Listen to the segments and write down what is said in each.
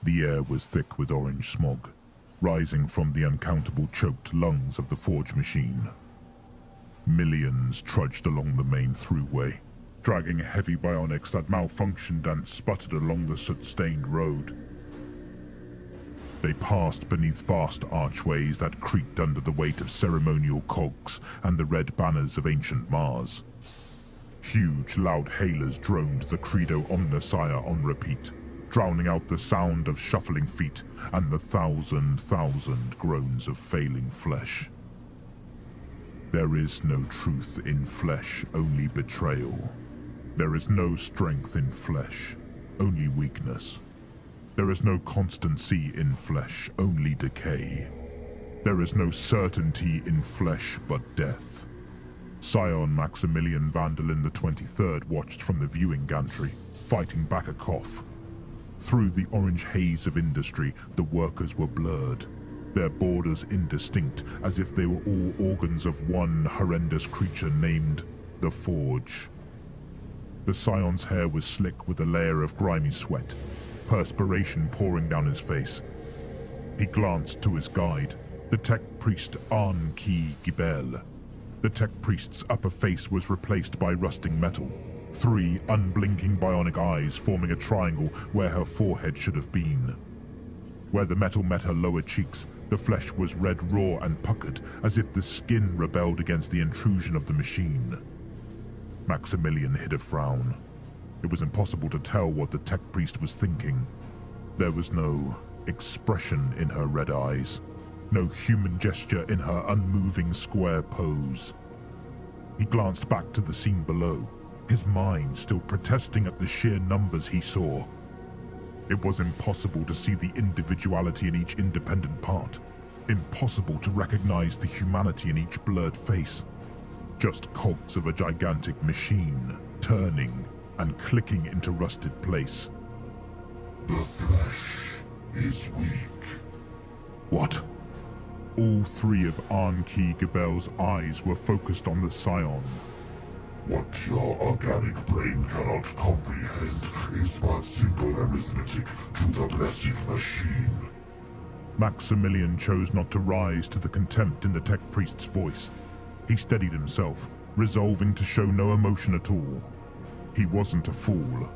The air was thick with orange smog, rising from the uncountable choked lungs of the forge machine. Millions trudged along the main throughway, dragging heavy bionics that malfunctioned and sputtered along the soot-stained road. They passed beneath vast archways that creaked under the weight of ceremonial cogs and the red banners of ancient Mars. Huge, loud hailers droned the Credo Omnissiah on repeat, drowning out the sound of shuffling feet and the thousand groans of failing flesh. There is no truth in flesh, only betrayal. There is no strength in flesh, only weakness. There is no constancy in flesh, only decay. There is no certainty in flesh but death. Scion Maximilian Vanderlyn the 23rd watched from the viewing gantry, fighting back a cough. Through the orange haze of industry, the workers were blurred, their borders indistinct, as if they were all organs of one horrendous creature named the Forge. The Scion's hair was slick with a layer of grimy sweat, perspiration pouring down his face. He glanced to his guide, the tech priest Arn-Ki Gibel. The tech priest's upper face was replaced by rusting metal, 3 unblinking bionic eyes forming a triangle where her forehead should have been. Where the metal met her lower cheeks, the flesh was red raw and puckered, as if the skin rebelled against the intrusion of the machine. Maximilian hid a frown. It was impossible to tell what the tech priest was thinking. There was no expression in her red eyes, no human gesture in her unmoving square pose. He glanced back to the scene below, his mind still protesting at the sheer numbers he saw. It was impossible to see the individuality in each independent part, impossible to recognize the humanity in each blurred face. Just cogs of a gigantic machine, turning and clicking into rusted place. The flesh is weak. What? All 3 of Arn-Ki Gibel's eyes were focused on the Scion. What your organic brain cannot comprehend is but simple arithmetic to the blessed machine. Maximilian chose not to rise to the contempt in the tech priest's voice. He steadied himself, resolving to show no emotion at all. He wasn't a fool.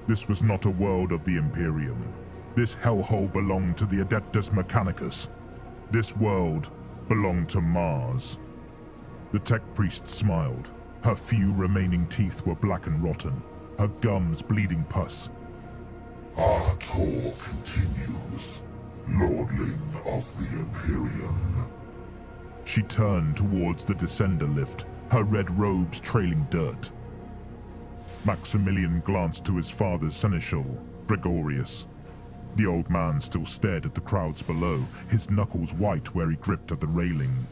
This was not a world of the Imperium. This hellhole belonged to the Adeptus Mechanicus. This world belonged to Mars. The tech priest smiled. Her few remaining teeth were black and rotten, her gums bleeding pus. Our tour continues, lordling of the Imperium. She turned towards the descender lift, her red robes trailing dirt. Maximilian glanced to his father's seneschal, Gregorius. The old man still stared at the crowds below, his knuckles white where he gripped at the railing.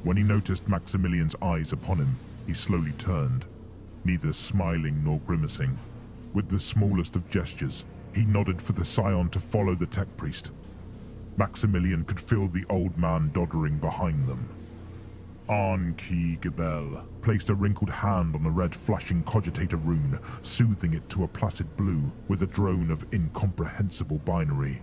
When he noticed Maximilian's eyes upon him, he slowly turned, neither smiling nor grimacing. With the smallest of gestures, he nodded for the Scion to follow the tech priest. Maximilian could feel the old man doddering behind them. Arn-Ki Gibel placed a wrinkled hand on the red flashing cogitator rune, soothing it to a placid blue with a drone of incomprehensible binary.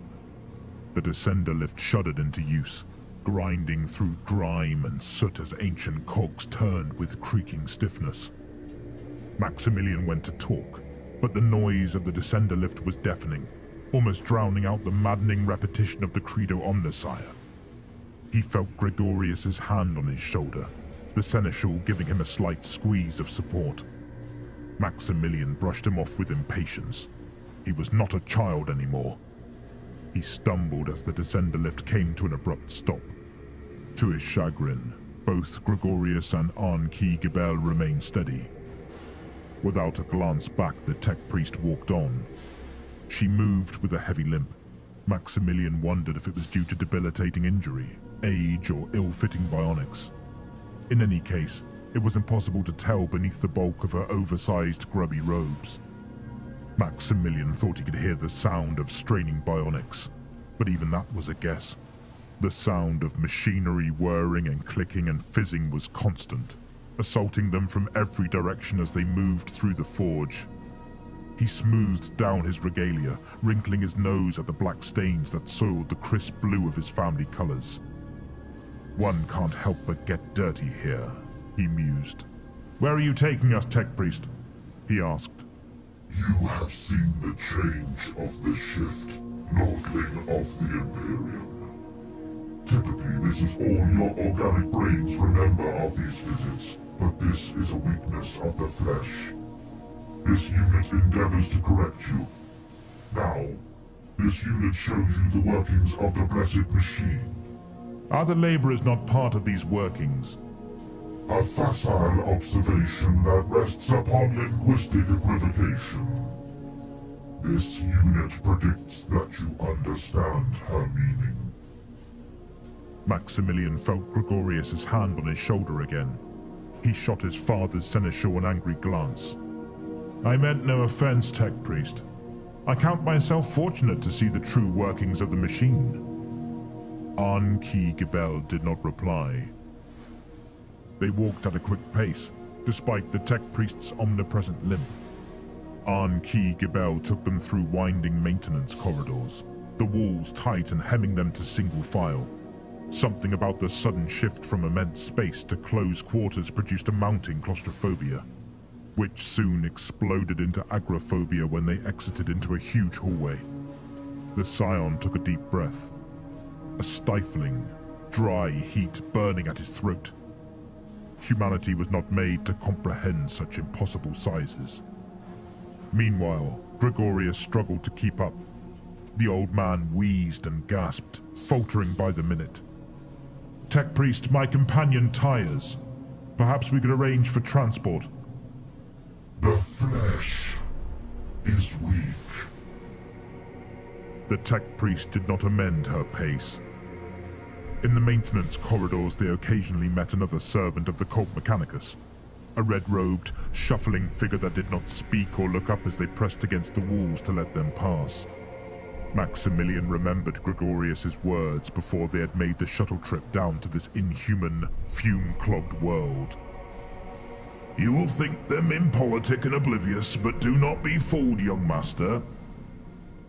The descender lift shuddered into use, grinding through grime and soot as ancient cogs turned with creaking stiffness. Maximilian went to talk, but the noise of the descender lift was deafening, almost drowning out the maddening repetition of the Credo Omnissiah. He felt Gregorius's hand on his shoulder, the seneschal giving him a slight squeeze of support. Maximilian brushed him off with impatience. He was not a child anymore. He stumbled as the descender lift came to an abrupt stop. To his chagrin, both Gregorius and Arn-Ki Gibel remained steady. Without a glance back, the tech priest walked on. She moved with a heavy limp. Maximilian wondered if it was due to debilitating injury, age, or ill-fitting bionics. In any case, it was impossible to tell beneath the bulk of her oversized, grubby robes. Maximilian thought he could hear the sound of straining bionics, but even that was a guess. The sound of machinery whirring and clicking and fizzing was constant, assaulting them from every direction as they moved through the forge. He smoothed down his regalia, wrinkling his nose at the black stains that soiled the crisp blue of his family colors. One can't help but get dirty here, he mused. Where are you taking us, Tech Priest? He asked. You have seen the change of the shift, Lordling of the Imperium. Typically, this is all your organic brains remember of these visits, but this is a weakness of the flesh. This unit endeavors to correct you. Now, this unit shows you the workings of the blessed machine. Are the laborers not part of these workings? A facile observation that rests upon linguistic equivocation. This unit predicts that you understand her meaning. Maximilian felt Gregorius's hand on his shoulder again. He shot his father's seneschal an angry glance. I meant no offense, Tech Priest. I count myself fortunate to see the true workings of the machine. An-Ki Gebel did not reply. They walked at a quick pace, despite the Tech Priest's omnipresent limp. An-Ki Gebel took them through winding maintenance corridors, the walls tight and hemming them to single file. Something about the sudden shift from immense space to close quarters produced a mounting claustrophobia, which soon exploded into agoraphobia when they exited into a huge hallway. The Scion took a deep breath, a stifling, dry heat burning at his throat. Humanity was not made to comprehend such impossible sizes. Meanwhile, Gregorius struggled to keep up. The old man wheezed and gasped, faltering by the minute. Tech Priest, my companion tires. Perhaps we could arrange for transport. The flesh is weak. The Tech Priest did not amend her pace. In the maintenance corridors, they occasionally met another servant of the Cult Mechanicus, a red-robed, shuffling figure that did not speak or look up as they pressed against the walls to let them pass. Maximilian remembered Gregorius's words before they had made the shuttle trip down to this inhuman, fume-clogged world. You will think them impolitic and oblivious, but do not be fooled, young master.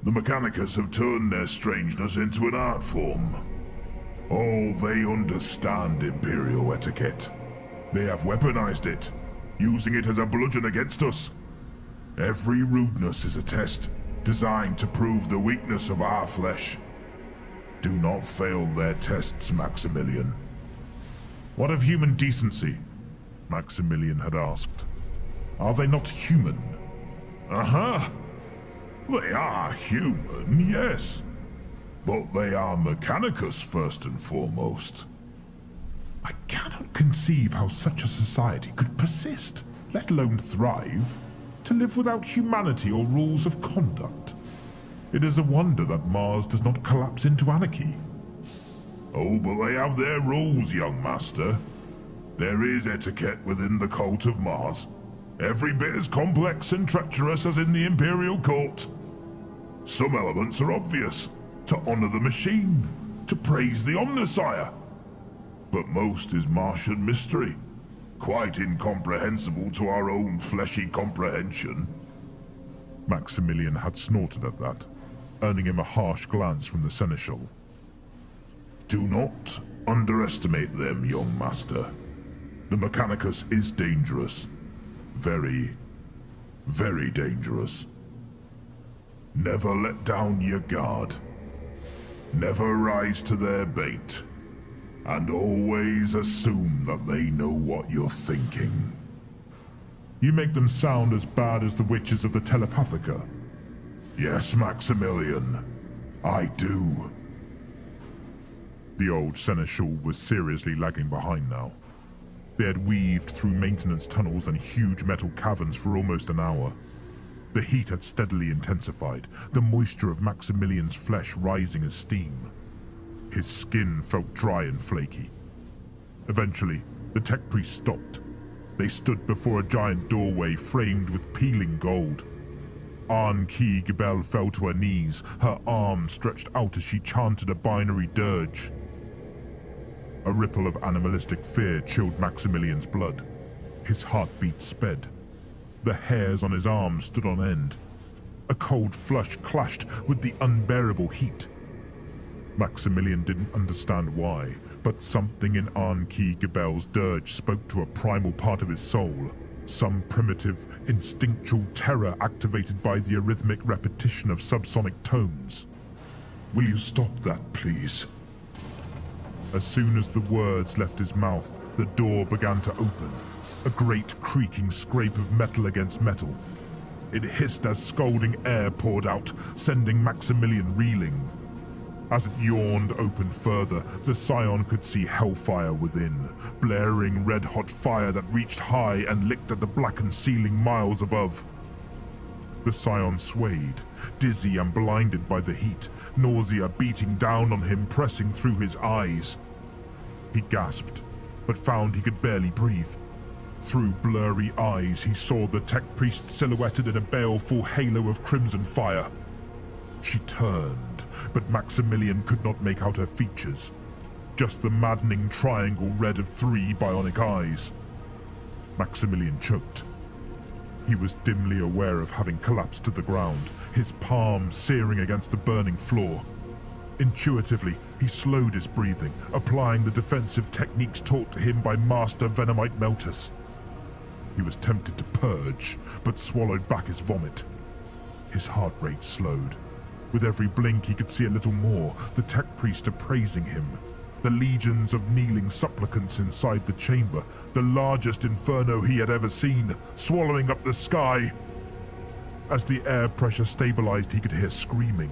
The Mechanicus have turned their strangeness into an art form. Oh, they understand Imperial etiquette. They have weaponized it, using it as a bludgeon against us. Every rudeness is a test, designed to prove the weakness of our flesh. Do not fail their tests, Maximilian. What of human decency? Maximilian had asked. Are they not human? Uh-huh. They are human, yes. But they are Mechanicus first and foremost. I cannot conceive how such a society could persist, let alone thrive, to live without humanity or rules of conduct. It is a wonder that Mars does not collapse into anarchy. Oh, but they have their rules, young master. There is etiquette within the cult of Mars, every bit as complex and treacherous as in the Imperial cult. Some elements are obvious, to honor the machine, to praise the Omnissiah. But most is Martian mystery, quite incomprehensible to our own fleshy comprehension. Maximilian had snorted at that, earning him a harsh glance from the Seneschal. Do not underestimate them, young master. The Mechanicus is dangerous. Very, very dangerous. Never let down your guard. Never rise to their bait. And always assume that they know what you're thinking. You make them sound as bad as the witches of the Telepathica. Yes, Maximilian, I do. The old Seneschal was seriously lagging behind now. They had weaved through maintenance tunnels and huge metal caverns for almost an hour. The heat had steadily intensified, the moisture of Maximilian's flesh rising as steam. His skin felt dry and flaky. Eventually, the Tech Priest stopped. They stood before a giant doorway framed with peeling gold. An-Ki Gebel fell to her knees, her arms stretched out as she chanted a binary dirge. A ripple of animalistic fear chilled Maximilian's blood. His heartbeat sped. The hairs on his arms stood on end. A cold flush clashed with the unbearable heat. Maximilian didn't understand why, but something in Arnki Gebel's dirge spoke to a primal part of his soul. Some primitive, instinctual terror activated by the arrhythmic repetition of subsonic tones. "Will you stop that, please?" As soon as the words left his mouth, the door began to open. A great creaking scrape of metal against metal. It hissed as scalding air poured out, sending Maximilian reeling. As it yawned open further, the Scion could see hellfire within, blaring red-hot fire that reached high and licked at the blackened ceiling miles above. The Scion swayed, dizzy and blinded by the heat, nausea beating down on him, pressing through his eyes. He gasped, but found he could barely breathe. Through blurry eyes, he saw the tech priest silhouetted in a baleful halo of crimson fire. She turned, but Maximilian could not make out her features. Just the maddening triangle red of 3 bionic eyes. Maximilian choked. He was dimly aware of having collapsed to the ground, his palm searing against the burning floor. Intuitively, he slowed his breathing, applying the defensive techniques taught to him by Master Venomite Meltus. He was tempted to purge, but swallowed back his vomit. His heart rate slowed. With every blink he could see a little more, the tech priest appraising him. The legions of kneeling supplicants inside the chamber, the largest inferno he had ever seen, swallowing up the sky. As the air pressure stabilized, he could hear screaming.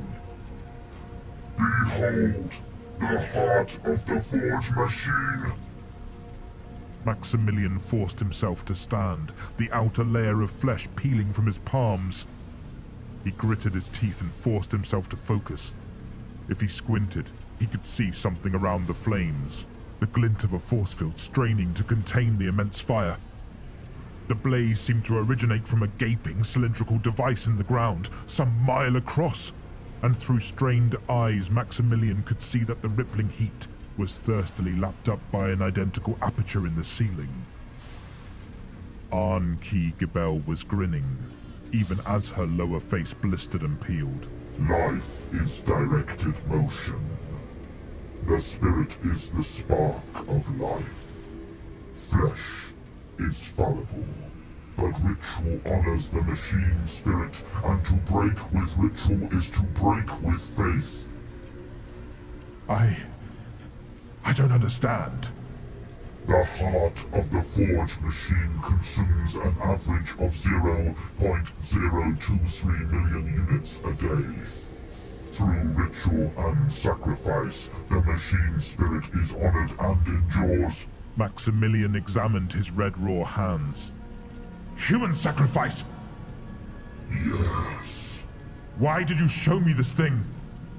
"Behold, the heart of the Forge Machine!" Maximilian forced himself to stand, the outer layer of flesh peeling from his palms. He gritted his teeth and forced himself to focus. If he squinted, he could see something around the flames, the glint of a force field straining to contain the immense fire. The blaze seemed to originate from a gaping cylindrical device in the ground, some mile across, and through strained eyes Maximilian could see that the rippling heat was thirstily lapped up by an identical aperture in the ceiling. Arnki Gebel was grinning, even as her lower face blistered and peeled. Life is directed motion. The spirit is the spark of life. Flesh is fallible, but ritual honors the machine spirit, and to break with ritual is to break with faith. I don't understand. The heart of the Forge Machine consumes an average of 0.023 million units a day. Through ritual and sacrifice, the machine spirit is honored and endures. Maximilian examined his red raw hands. Human sacrifice? Yes. Why did you show me this thing?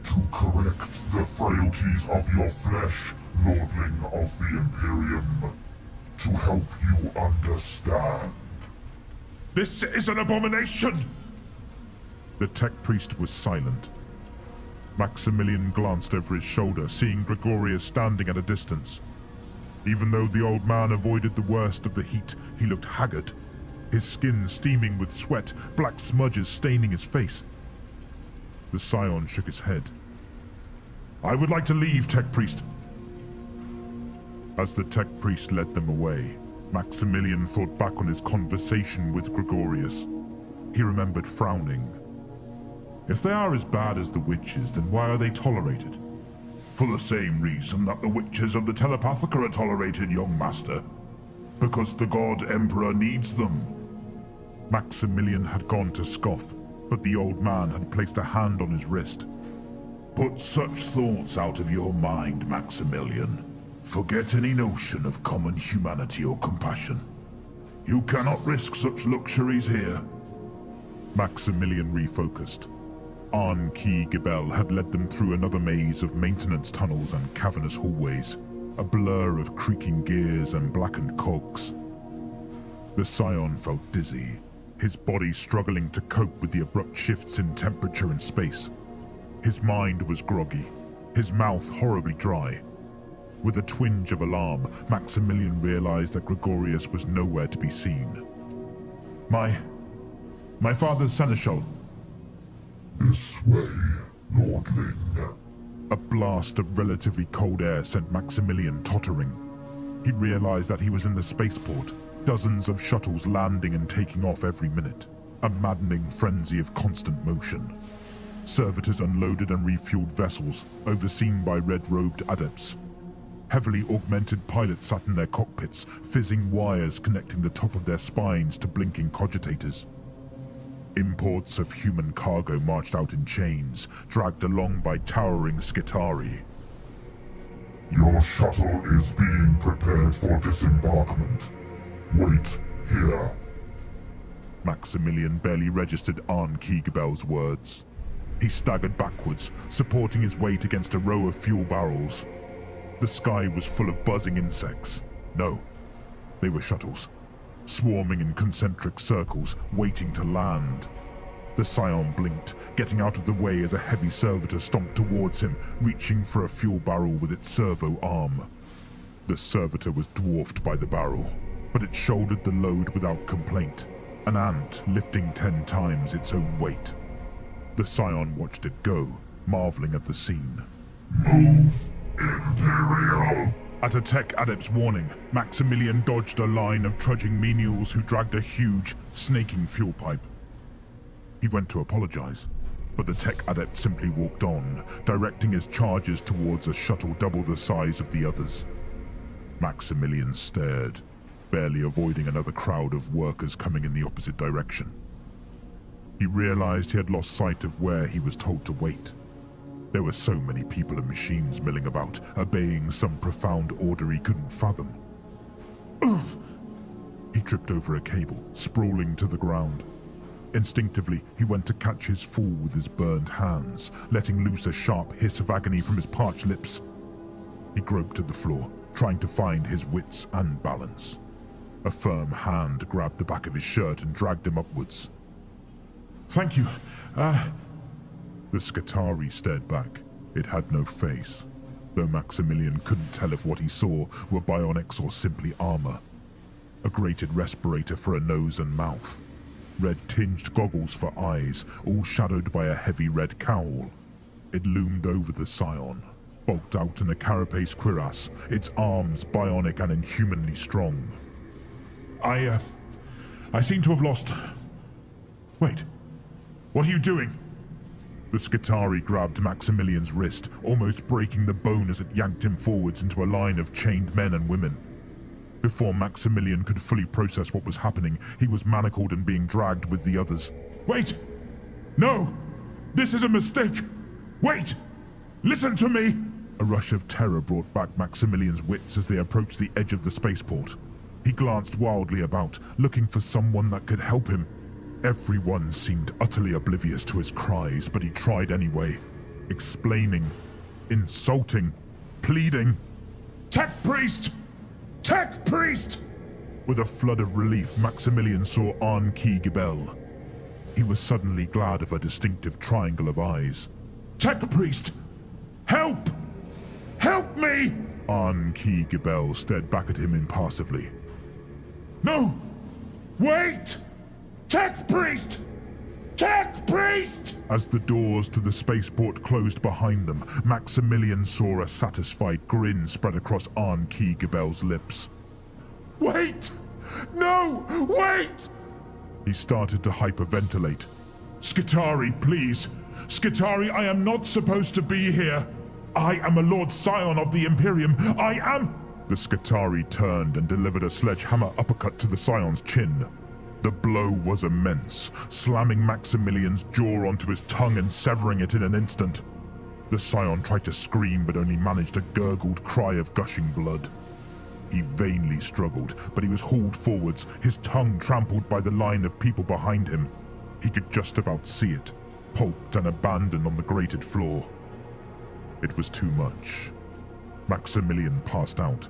To correct the frailties of your flesh, Lordling of the Imperium. To help you understand. This is an abomination! The tech priest was silent. Maximilian glanced over his shoulder, seeing Gregorius standing at a distance. Even though the old man avoided the worst of the heat, he looked haggard, his skin steaming with sweat, black smudges staining his face. The Scion shook his head. I would like to leave, tech priest. As the tech priest led them away, Maximilian thought back on his conversation with Gregorius. He remembered frowning. If they are as bad as the witches, then why are they tolerated? For the same reason that the witches of the Telepathica are tolerated, young master. Because the God Emperor needs them. Maximilian had gone to scoff, but the old man had placed a hand on his wrist. Put such thoughts out of your mind, Maximilian. Forget any notion of common humanity or compassion. You cannot risk such luxuries here. Maximilian refocused. Arnki Gebel had led them through another maze of maintenance tunnels and cavernous hallways, a blur of creaking gears and blackened cogs. The Scion felt dizzy, his body struggling to cope with the abrupt shifts in temperature and space. His mind was groggy, his mouth horribly dry. With a twinge of alarm, Maximilian realized that Gregorius was nowhere to be seen. My father's seneschal. This way, Lordling. A blast of relatively cold air sent Maximilian tottering. He realized that he was in the spaceport, dozens of shuttles landing and taking off every minute, a maddening frenzy of constant motion. Servitors unloaded and refueled vessels, overseen by red-robed adepts. Heavily augmented pilots sat in their cockpits, fizzing wires connecting the top of their spines to blinking cogitators. Imports of human cargo marched out in chains, dragged along by towering Skitari. Your shuttle is being prepared for disembarkment. Wait here. Maximilian barely registered Arn Keegebel's words. He staggered backwards, supporting his weight against a row of fuel barrels. The sky was full of buzzing insects. No, they were shuttles, swarming in concentric circles, waiting to land. The Scion blinked, getting out of the way as a heavy servitor stomped towards him, reaching for a fuel barrel with its servo arm. The servitor was dwarfed by the barrel, but it shouldered the load without complaint, an ant lifting 10 times its own weight. The Scion watched it go, marveling at the scene. Move, Imperial! At a tech adept's warning, Maximilian dodged a line of trudging menials who dragged a huge, snaking fuel pipe. He went to apologize, but the tech adept simply walked on, directing his charges towards a shuttle double the size of the others. Maximilian stared, barely avoiding another crowd of workers coming in the opposite direction. He realized he had lost sight of where he was told to wait. There were so many people and machines milling about, obeying some profound order he couldn't fathom. Ugh! He tripped over a cable, sprawling to the ground. Instinctively, he went to catch his fall with his burned hands, letting loose a sharp hiss of agony from his parched lips. He groped at the floor, trying to find his wits and balance. A firm hand grabbed the back of his shirt and dragged him upwards. "Thank you. The Skitari stared back. It had no face, though Maximilian couldn't tell if what he saw were bionics or simply armor. A grated respirator for a nose and mouth. Red-tinged goggles for eyes, all shadowed by a heavy red cowl. It loomed over the Scion, bulked out in a carapace cuirass, its arms bionic and inhumanly strong. I seem to have lost... Wait. What are you doing?" The Skitari grabbed Maximilian's wrist, almost breaking the bone as it yanked him forwards into a line of chained men and women. Before Maximilian could fully process what was happening, he was manacled and being dragged with the others. "Wait! No! This is a mistake! Wait! Listen to me!" A rush of terror brought back Maximilian's wits as they approached the edge of the spaceport. He glanced wildly about, looking for someone that could help him. Everyone seemed utterly oblivious to his cries, but he tried anyway, explaining, insulting, pleading. "Tech Priest! Tech Priest!" With a flood of relief, Maximilian saw Arn Keegebel. He was suddenly glad of a distinctive triangle of eyes. "Tech Priest! Help! Help me!" Arn Keegebel stared back at him impassively. "No! Wait! Tech Priest! Tech Priest!" As the doors to the spaceport closed behind them, Maximilian saw a satisfied grin spread across Arn Keegebel's lips. "Wait! No! Wait!" He started to hyperventilate. "Skitari, please! Skitari, I am not supposed to be here! I am a Lord Scion of the Imperium! I am—" The Skitari turned and delivered a sledgehammer uppercut to the Scion's chin. The blow was immense, slamming Maximilian's jaw onto his tongue and severing it in an instant. The Scion tried to scream but only managed a gurgled cry of gushing blood. He vainly struggled, but he was hauled forwards, his tongue trampled by the line of people behind him. He could just about see it, pulped and abandoned on the grated floor. It was too much. Maximilian passed out.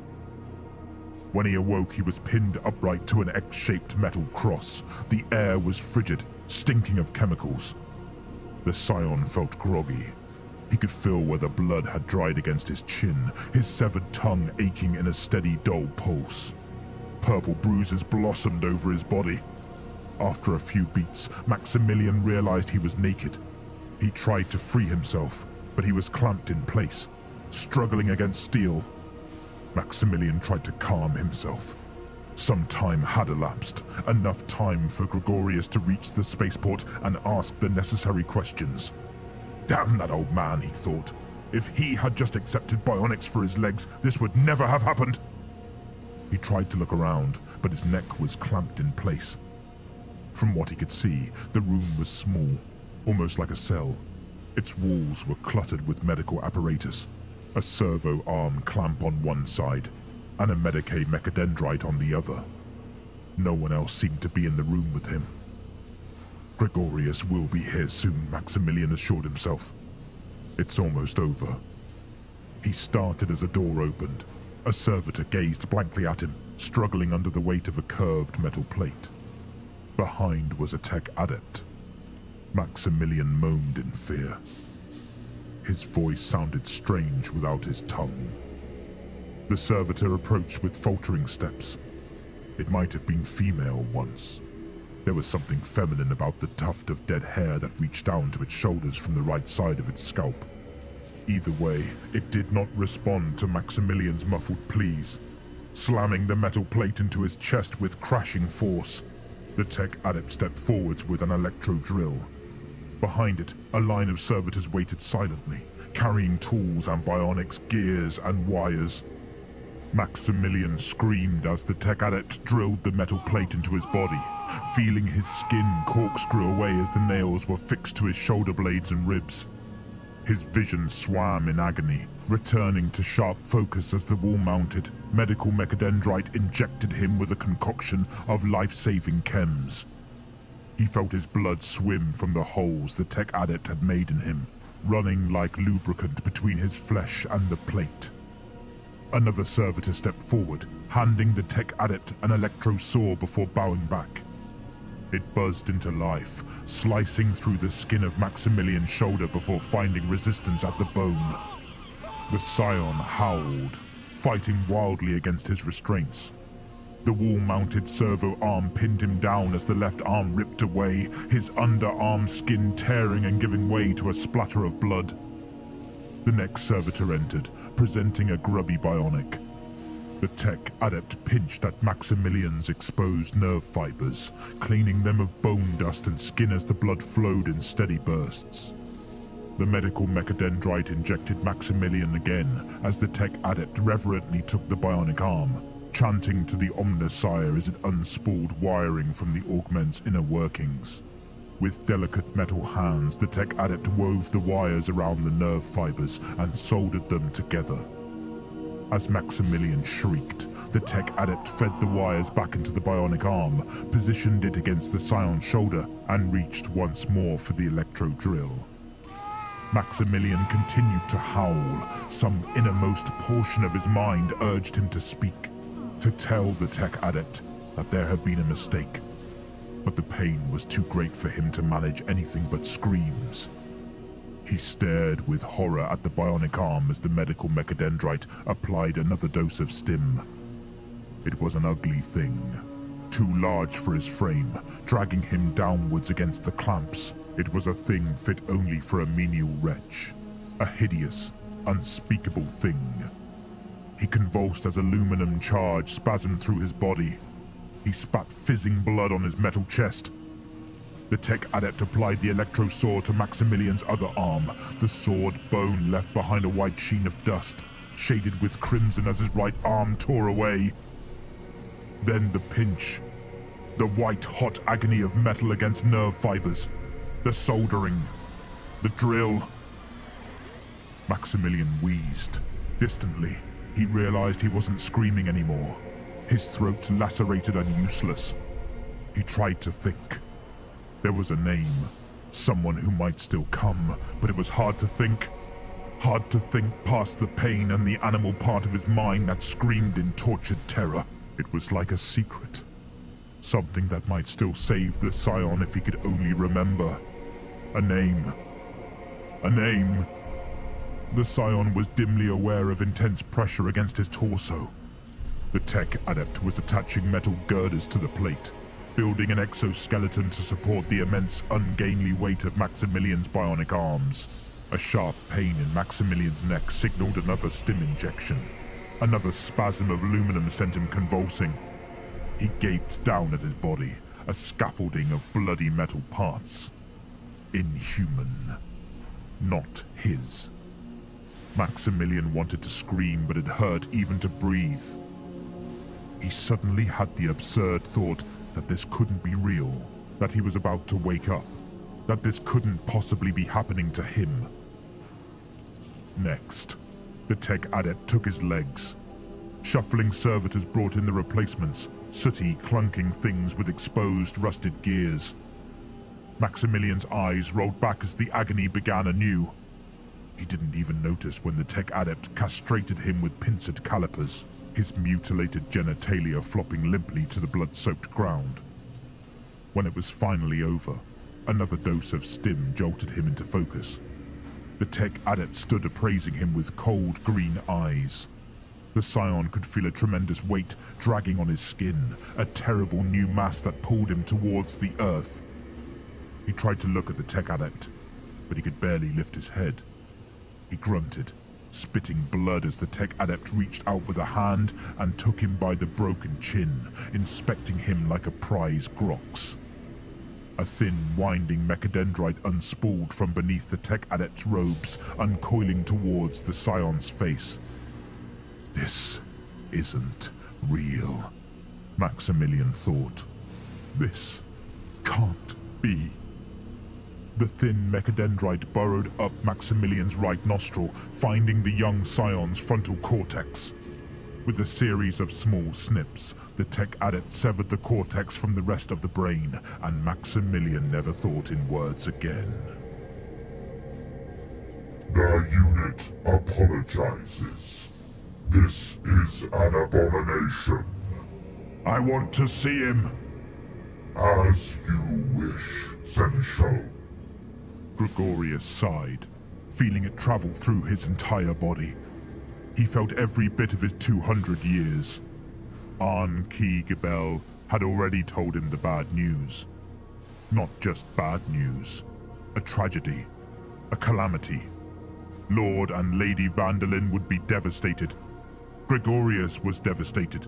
When he awoke, he was pinned upright to an X-shaped metal cross. The air was frigid, stinking of chemicals. The Scion felt groggy. He could feel where the blood had dried against his chin, his severed tongue aching in a steady, dull pulse. Purple bruises blossomed over his body. After a few beats, Maximilian realized he was naked. He tried to free himself, but he was clamped in place, struggling against steel. Maximilian tried to calm himself. Some time had elapsed, enough time for Gregorius to reach the spaceport and ask the necessary questions. Damn that old man, he thought. If he had just accepted bionics for his legs, this would never have happened. He tried to look around, but his neck was clamped in place. From what he could see, the room was small, almost like a cell. Its walls were cluttered with medical apparatus, a servo arm clamp on one side, and a Medicae mechadendrite on the other. No one else seemed to be in the room with him. Gregorius will be here soon, Maximilian assured himself. It's almost over. He started as a door opened. A servitor gazed blankly at him, struggling under the weight of a curved metal plate. Behind was a tech adept. Maximilian moaned in fear. His voice sounded strange without his tongue. The servitor approached with faltering steps. It might have been female once. There was something feminine about the tuft of dead hair that reached down to its shoulders from the right side of its scalp. Either way, it did not respond to Maximilian's muffled pleas. Slamming the metal plate into his chest with crashing force, the tech adept stepped forwards with an electro drill. Behind it, a line of servitors waited silently, carrying tools and bionics, gears and wires. Maximilian screamed as the tech adept drilled the metal plate into his body, feeling his skin corkscrew away as the nails were fixed to his shoulder blades and ribs. His vision swam in agony, returning to sharp focus as the wall-mounted medical mechadendrite injected him with a concoction of life-saving chems. He felt his blood swim from the holes the tech adept had made in him, running like lubricant between his flesh and the plate. Another servitor stepped forward, handing the tech adept an electro saw before bowing back. It buzzed into life, slicing through the skin of Maximilian's shoulder before finding resistance at the bone. The scion howled, fighting wildly against his restraints. The wall-mounted servo arm pinned him down as the left arm ripped away, his underarm skin tearing and giving way to a splatter of blood. The next servitor entered, presenting a grubby bionic. The tech adept pinched at Maximilian's exposed nerve fibers, cleaning them of bone dust and skin as the blood flowed in steady bursts. The medical mechadendrite injected Maximilian again as the tech adept reverently took the bionic arm, chanting to the Omnissiah as it unspooled wiring from the augment's inner workings. With delicate metal hands, the tech adept wove the wires around the nerve fibers and soldered them together. As Maximilian shrieked, the tech adept fed the wires back into the bionic arm, positioned it against the scion's shoulder, and reached once more for the electro drill. Maximilian continued to howl. Some innermost portion of his mind urged him to speak, to tell the tech adept that there had been a mistake. But the pain was too great for him to manage anything but screams. He stared with horror at the bionic arm as the medical mechadendrite applied another dose of stim. It was an ugly thing, too large for his frame, dragging him downwards against the clamps. It was a thing fit only for a menial wretch, a hideous, unspeakable thing. He convulsed as aluminum charge spasmed through his body. He spat fizzing blood on his metal chest. The tech adept applied the electro saw to Maximilian's other arm, the sawed bone left behind a white sheen of dust, shaded with crimson as his right arm tore away. Then the pinch, the white-hot agony of metal against nerve fibers, the soldering, the drill. Maximilian wheezed. Distantly, he realized he wasn't screaming anymore. His throat lacerated and useless. He tried to think. There was a name, someone who might still come, but it was hard to think. Hard to think past the pain and the animal part of his mind that screamed in tortured terror. It was like a secret. Something that might still save the scion if he could only remember. A name. A name. The scion was dimly aware of intense pressure against his torso. The tech adept was attaching metal girders to the plate. building an exoskeleton to support the immense, ungainly weight of Maximilian's bionic arms. A sharp pain in Maximilian's neck signaled another stim injection. Another spasm of aluminum sent him convulsing. He gaped down at his body, a scaffolding of bloody metal parts. Inhuman. Not his. Maximilian wanted to scream, but it hurt even to breathe. He suddenly had the absurd thought that this couldn't be real, that he was about to wake up, that this couldn't possibly be happening to him. Next, the tech adept took his legs. Shuffling servitors brought in the replacements, sooty, clunking things with exposed, rusted gears. Maximilian's eyes rolled back as the agony began anew. He didn't even notice when the tech adept castrated him with pincered calipers, his mutilated genitalia flopping limply to the blood-soaked ground. When it was finally over, another dose of stim jolted him into focus. The tech adept stood appraising him with cold green eyes. The scion could feel a tremendous weight dragging on his skin, a terrible new mass that pulled him towards the earth. He tried to look at the tech adept, but he could barely lift his head. He grunted, spitting blood as the tech adept reached out with a hand and took him by the broken chin, inspecting him like a prize grox. A thin, winding mechadendrite unspooled from beneath the tech adept's robes, uncoiling towards the scion's face. This isn't real, Maximilian thought. This can't be. The thin mechadendrite burrowed up Maximilian's right nostril, finding the young scion's frontal cortex. With a series of small snips, the tech adept severed the cortex from the rest of the brain, and Maximilian never thought in words again. The unit apologizes. This is an abomination. I want to see him. As you wish, Seneschal. Gregorius sighed, feeling it travel through his entire body. He felt every bit of his 200 years. Arn-Ki Gebel had already told him the bad news. Not just bad news. A tragedy. A calamity. Lord and Lady Vandalin would be devastated. Gregorius was devastated.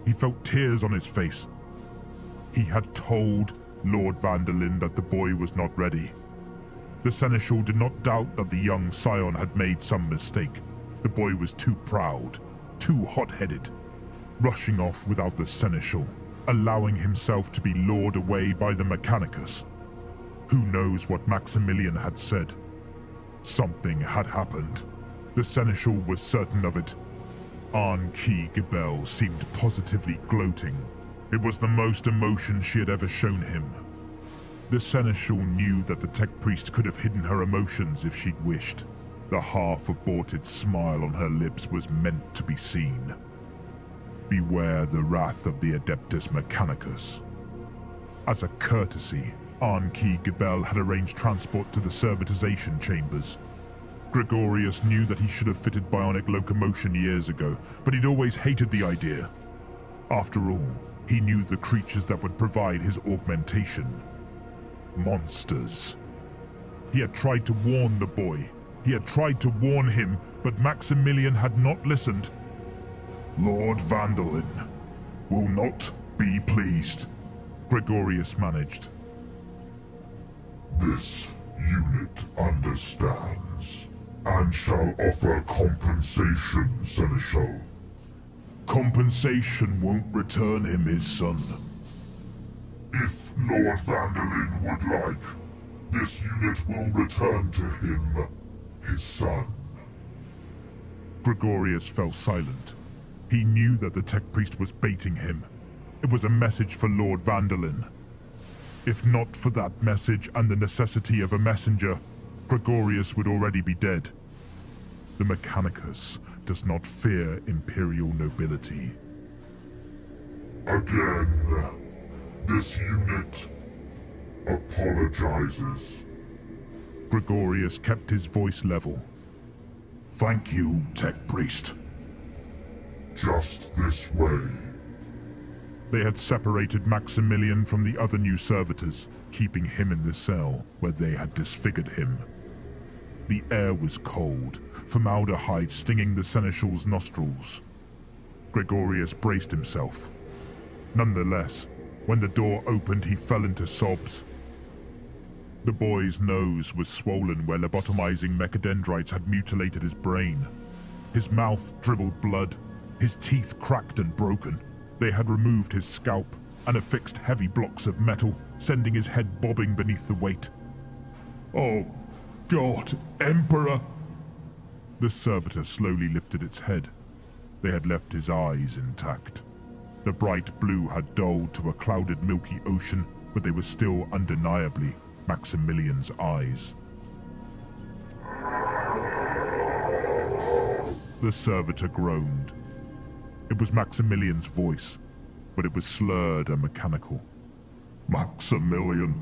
He felt tears on his face. He had told Lord Vandalin that the boy was not ready. The Seneschal did not doubt that the young scion had made some mistake. The boy was too proud, too hot-headed, rushing off without the Seneschal, allowing himself to be lured away by the Mechanicus. Who knows what Maximilian had said? Something had happened. The Seneschal was certain of it. Arn-Ki Gebel seemed positively gloating. It was the most emotion she had ever shown him. The Seneschal knew that the tech priest could have hidden her emotions if she'd wished. The half-aborted smile on her lips was meant to be seen. Beware the wrath of the Adeptus Mechanicus. As a courtesy, Arn-Ki Gebel had arranged transport to the servitization chambers. Gregorius knew that he should have fitted bionic locomotion years ago, but he'd always hated the idea. After all, he knew the creatures that would provide his augmentation. Monsters. He had tried to warn the boy. He had tried to warn him, but Maximilian had not listened. Lord Vandalin will not be pleased, Gregorius managed. This unit understands, and shall offer compensation, Seneschal. Compensation won't return him his son. If Lord Vandalin would like, this unit will return to him his son. Gregorius fell silent. He knew that the tech priest was baiting him. It was a message for Lord Vandalin. If not for that message and the necessity of a messenger, Gregorius would already be dead. The Mechanicus does not fear imperial nobility. Again, this unit apologizes. Gregorius kept his voice level. Thank you, tech priest. Just this way. They had separated Maximilian from the other new servitors, keeping him in the cell where they had disfigured him. The air was cold, formaldehyde stinging the seneschal's nostrils. Gregorius braced himself. Nonetheless, when the door opened, he fell into sobs. The boy's nose was swollen where lobotomizing mechadendrites had mutilated his brain. His mouth dribbled blood, his teeth cracked and broken. They had removed his scalp and affixed heavy blocks of metal, sending his head bobbing beneath the weight. "Oh, God, Emperor!" The servitor slowly lifted its head. They had left his eyes intact. The bright blue had dulled to a clouded milky ocean, but they were still undeniably Maximilian's eyes. The servitor groaned. It was Maximilian's voice, but it was slurred and mechanical. "Maximilian,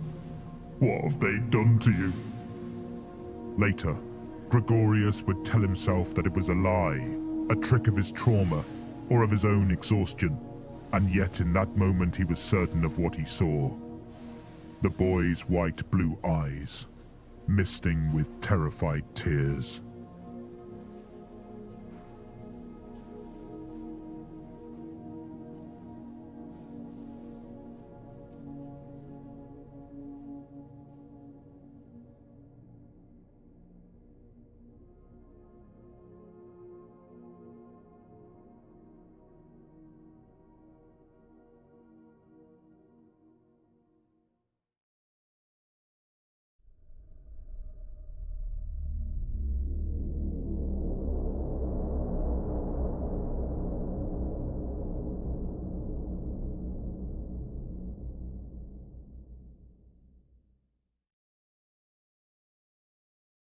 what have they done to you?" Later, Gregorius would tell himself that it was a lie, a trick of his trauma, or of his own exhaustion, and yet in that moment he was certain of what he saw. The boy's white-blue eyes, misting with terrified tears.